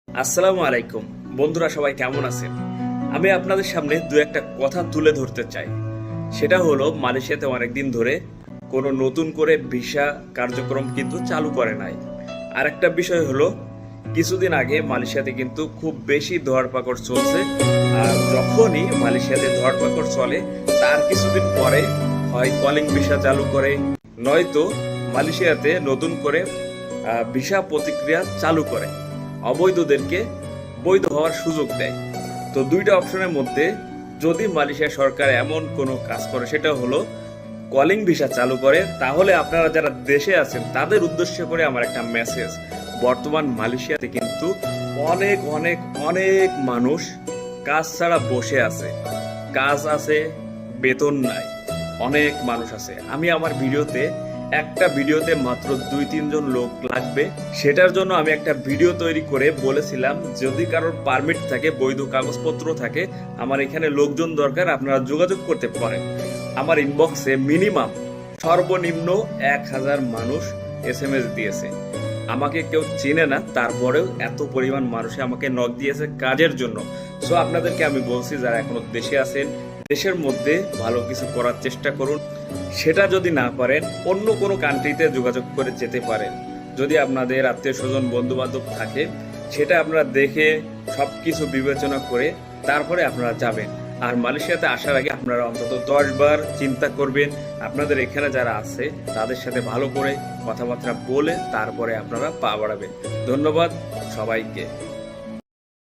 আসসালামু আলাইকুম বন্ধুরা, সবাই কেমন আছেন? আমি আপনাদের সামনে দু একটা কথা তুলে ধরতে চাই। সেটা হলো, মালয়েশিয়াতে অনেকদিন ধরে কোনো নতুন করে ভিসা কার্যক্রম কিন্তু চালু করে নাই। আর একটা বিষয় হলো, কিছুদিন আগে মালয়েশিয়াতে কিন্তু খুব বেশি ধরপাকড় চলছে। আর যখনই মালয়েশিয়াতে ধরপাকড় চলে, তার কিছুদিন পরে হয় কলিং ভিসা চালু করে, নয়তো মালয়েশিয়াতে নতুন করে ভিসা প্রতিক্রিয়া চালু করে, অবৈধদেরকে বৈধ হওয়ার সুযোগ দেয়। তো দুইটা অপশনের মধ্যে যদি মালয়েশিয়া সরকার এমন কোনো কাজ করে, সেটা হলো কলিং ভিসা চালু করে, তাহলে আপনারা যারা দেশে আছেন তাদের উদ্দেশ্য করে আমার একটা মেসেজ। বর্তমান মালয়েশিয়াতে কিন্তু অনেক অনেক অনেক মানুষ কাজ ছাড়া বসে আছে। কাজ আছে, বেতন নাই। অনেক মানুষ আছে। আমি আমার একটা ভিডিওতে মাত্র 2-3 জন লোক লাগবে। সেটার জন্য আমি একটা ভিডিও তৈরি করে বলেছিলাম, যদি কারোর পারমিট থাকে, বৈধ কাগজপত্র থাকে, আমার এখানে লোকজন দরকার, আপনারা যোগাযোগ করতে পারেন। আমার ইনবক্সে মিনিমাম সর্বনিম্ন 1000 মানুষ SMS দিয়েছে। আমাকে কেউ চেনে না, তারপরেও এত পরিমাণ মানুষে আমাকে নক দিয়েছে কাজের জন্য। সো আপনাদেরকে আমি বলছি, যারা এখনো দেশে আছেন, দেশের মধ্যে ভালো কিছু করার চেষ্টা করুন। সেটা যদি না পারেন, অন্য কোনো কান্ট্রিতে যোগাযোগ করে যেতে পারেন। যদি আপনাদের আত্মীয় স্বজন বন্ধু বান্ধব থাকে, সেটা আপনারা দেখে সব কিছু বিবেচনা করে তারপরে আপনারা যাবেন। আর মালয়েশিয়াতে আসার আগে আপনারা অন্তত 10 বার চিন্তা করবেন। আপনাদের এখানে যারা আছে তাদের সাথে ভালো করে কথাবার্তা বলে তারপরে আপনারা পা বাড়াবেন। ধন্যবাদ সবাইকে।